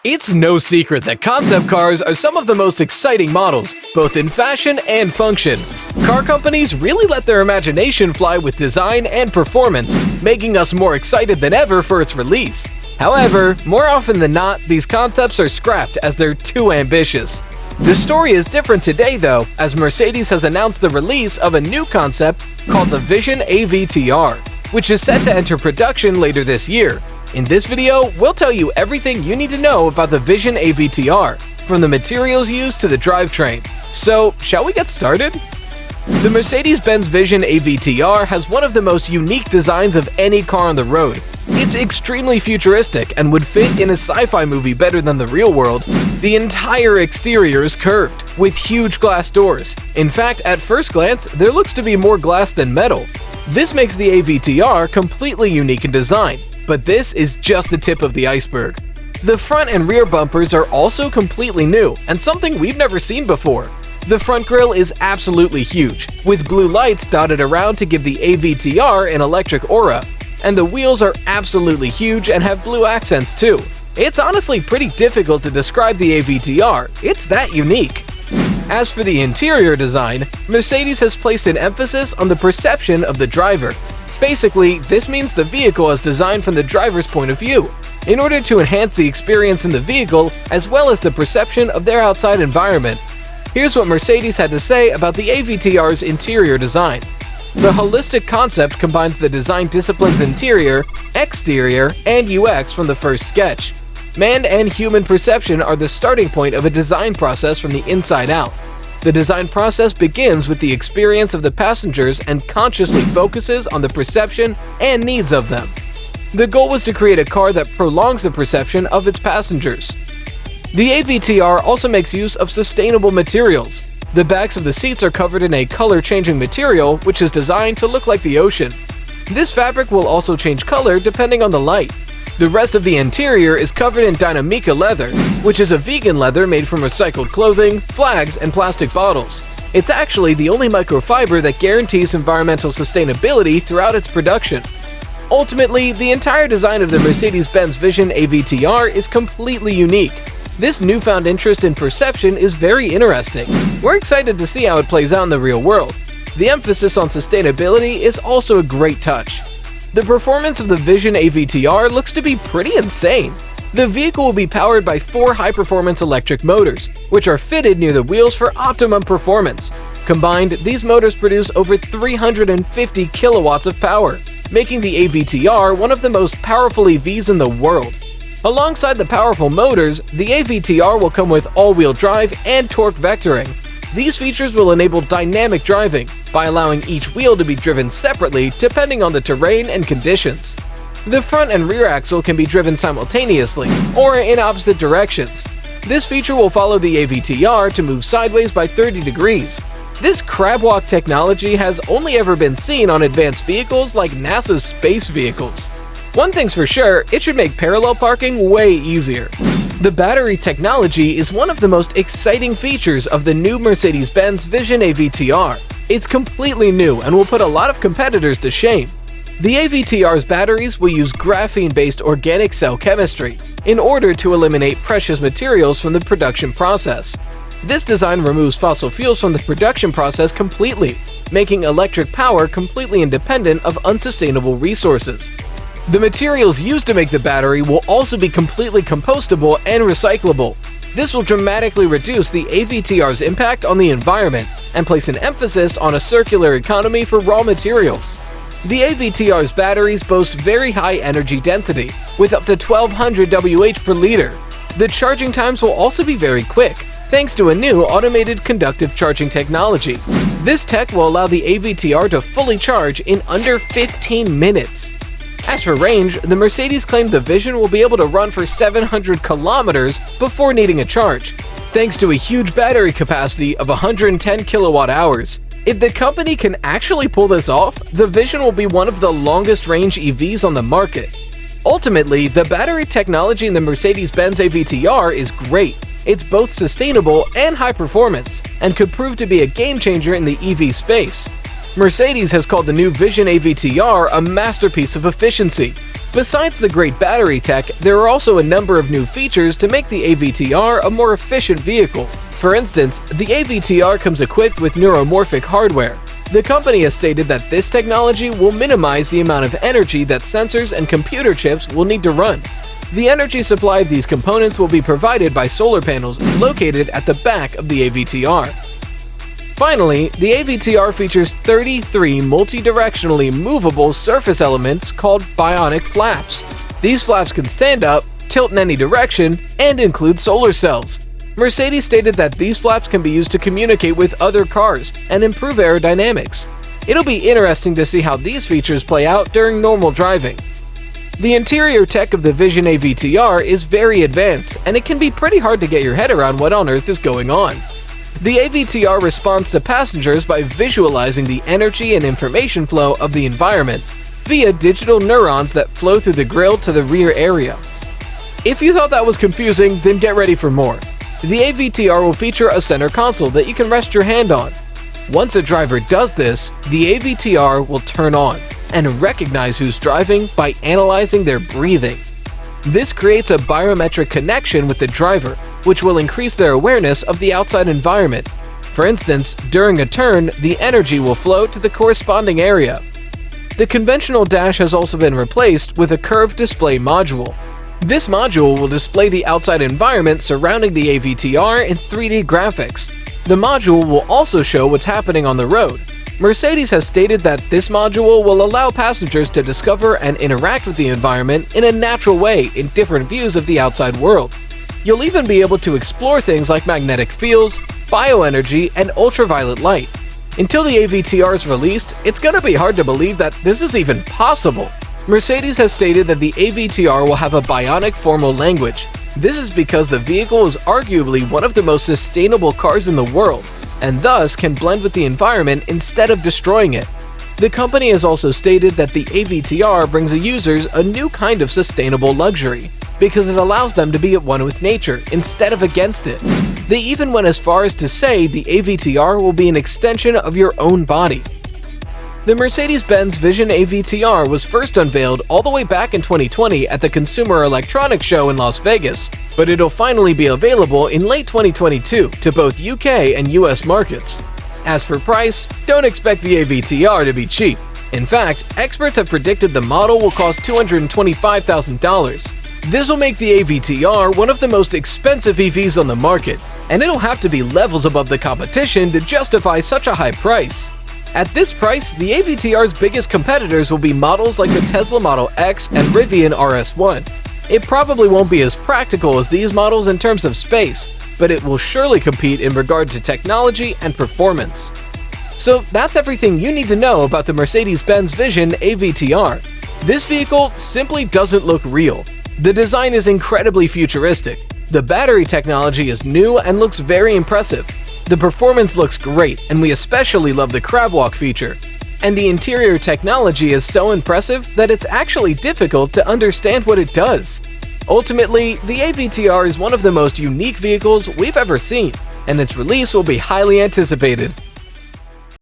It's no secret that concept cars are some of the most exciting models, both in fashion and function. Car companies really let their imagination fly with design and performance, making us more excited than ever for its release. However, more often than not, these concepts are scrapped as they're too ambitious. The story is different today though, as Mercedes has announced the release of a new concept called the VISION AVTR, which is set to enter production later this year. In this video, we'll tell you everything you need to know about the VISION AVTR, from the materials used to the drivetrain. So, shall we get started? The Mercedes-Benz VISION AVTR has one of the most unique designs of any car on the road. It's extremely futuristic and would fit in a sci-fi movie better than the real world. The entire exterior is curved, with huge glass doors. In fact, at first glance, there looks to be more glass than metal. This makes the AVTR completely unique in design. But this is just the tip of the iceberg. The front and rear bumpers are also completely new and something we've never seen before. The front grille is absolutely huge, with blue lights dotted around to give the AVTR an electric aura. And the wheels are absolutely huge and have blue accents too. It's honestly pretty difficult to describe the AVTR, it's that unique. As for the interior design, Mercedes has placed an emphasis on the perception of the driver. Basically, this means the vehicle is designed from the driver's point of view, in order to enhance the experience in the vehicle as well as the perception of their outside environment. Here's what Mercedes had to say about the AVTR's interior design. The holistic concept combines the design disciplines interior, exterior, and UX from the first sketch. Man and human perception are the starting point of a design process from the inside out. The design process begins with the experience of the passengers and consciously focuses on the perception and needs of them. The goal was to create a car that prolongs the perception of its passengers. The AVTR also makes use of sustainable materials. The backs of the seats are covered in a color-changing material which is designed to look like the ocean. This fabric will also change color depending on the light. The rest of the interior is covered in Dinamica leather, which is a vegan leather made from recycled clothing, flags, and plastic bottles. It's actually the only microfiber that guarantees environmental sustainability throughout its production. Ultimately, the entire design of the Mercedes-Benz VISION AVTR is completely unique. This newfound interest in perception is very interesting. We're excited to see how it plays out in the real world. The emphasis on sustainability is also a great touch. The performance of the VISION AVTR looks to be pretty insane. The vehicle will be powered by 4 high-performance electric motors, which are fitted near the wheels for optimum performance. Combined, these motors produce over 350 kilowatts of power, making the AVTR one of the most powerful EVs in the world. Alongside the powerful motors, the AVTR will come with all-wheel drive and torque vectoring. These features will enable dynamic driving by allowing each wheel to be driven separately depending on the terrain and conditions. The front and rear axle can be driven simultaneously or in opposite directions. This feature will follow the AVTR to move sideways by 30 degrees. This crab walk technology has only ever been seen on advanced vehicles like NASA's space vehicles. One thing's for sure, it should make parallel parking way easier. The battery technology is one of the most exciting features of the new Mercedes-Benz VISION AVTR. It's completely new and will put a lot of competitors to shame. The AVTR's batteries will use graphene-based organic cell chemistry in order to eliminate precious materials from the production process. This design removes fossil fuels from the production process completely, making electric power completely independent of unsustainable resources. The materials used to make the battery will also be completely compostable and recyclable. This will dramatically reduce the AVTR's impact on the environment and place an emphasis on a circular economy for raw materials. The AVTR's batteries boast very high energy density, with up to 1200 Wh per liter. The charging times will also be very quick, thanks to a new automated conductive charging technology. This tech will allow the AVTR to fully charge in under 15 minutes. As for range, the Mercedes claimed the VISION will be able to run for 700 kilometers before needing a charge, thanks to a huge battery capacity of 110 kilowatt hours. If the company can actually pull this off, the VISION will be one of the longest range EVs on the market. Ultimately, the battery technology in the Mercedes-Benz AVTR is great. It's both sustainable and high performance, and could prove to be a game changer in the EV space. Mercedes has called the new VISION AVTR a masterpiece of efficiency. Besides the great battery tech, there are also a number of new features to make the AVTR a more efficient vehicle. For instance, the AVTR comes equipped with neuromorphic hardware. The company has stated that this technology will minimize the amount of energy that sensors and computer chips will need to run. The energy supply of these components will be provided by solar panels located at the back of the AVTR. Finally, the AVTR features 33 multi-directionally movable surface elements called bionic flaps. These flaps can stand up, tilt in any direction, and include solar cells. Mercedes stated that these flaps can be used to communicate with other cars and improve aerodynamics. It'll be interesting to see how these features play out during normal driving. The interior tech of the Vision AVTR is very advanced, and it can be pretty hard to get your head around what on earth is going on. The AVTR responds to passengers by visualizing the energy and information flow of the environment via digital neurons that flow through the grille to the rear area. If you thought that was confusing, then get ready for more. The AVTR will feature a center console that you can rest your hand on. Once a driver does this, the AVTR will turn on and recognize who's driving by analyzing their breathing. This creates a biometric connection with the driver, which will increase their awareness of the outside environment. For instance, during a turn, the energy will flow to the corresponding area. The conventional dash has also been replaced with a curved display module. This module will display the outside environment surrounding the AVTR in 3D graphics. The module will also show what's happening on the road. Mercedes has stated that this module will allow passengers to discover and interact with the environment in a natural way in different views of the outside world. You'll even be able to explore things like magnetic fields, bioenergy, and ultraviolet light. Until the AVTR is released, it's gonna be hard to believe that this is even possible. Mercedes has stated that the AVTR will have a bionic formal language. This is because the vehicle is arguably one of the most sustainable cars in the world, and thus can blend with the environment instead of destroying it. The company has also stated that the AVTR brings users a new kind of sustainable luxury, because it allows them to be at one with nature instead of against it. They even went as far as to say the AVTR will be an extension of your own body. The Mercedes-Benz VISION AVTR was first unveiled all the way back in 2020 at the Consumer Electronics Show in Las Vegas, but it'll finally be available in late 2022 to both UK and US markets. As for price, don't expect the AVTR to be cheap. In fact, experts have predicted the model will cost $225,000. This will make the AVTR one of the most expensive EVs on the market, and it'll have to be levels above the competition to justify such a high price. At this price, the AVTR's biggest competitors will be models like the Tesla Model X and Rivian RS1. It probably won't be as practical as these models in terms of space, but it will surely compete in regard to technology and performance. So that's everything you need to know about the Mercedes-Benz VISION AVTR. This vehicle simply doesn't look real. The design is incredibly futuristic. The battery technology is new and looks very impressive. The performance looks great, and we especially love the crab walk feature. And the interior technology is so impressive that it's actually difficult to understand what it does. Ultimately, the AVTR is one of the most unique vehicles we've ever seen, and its release will be highly anticipated.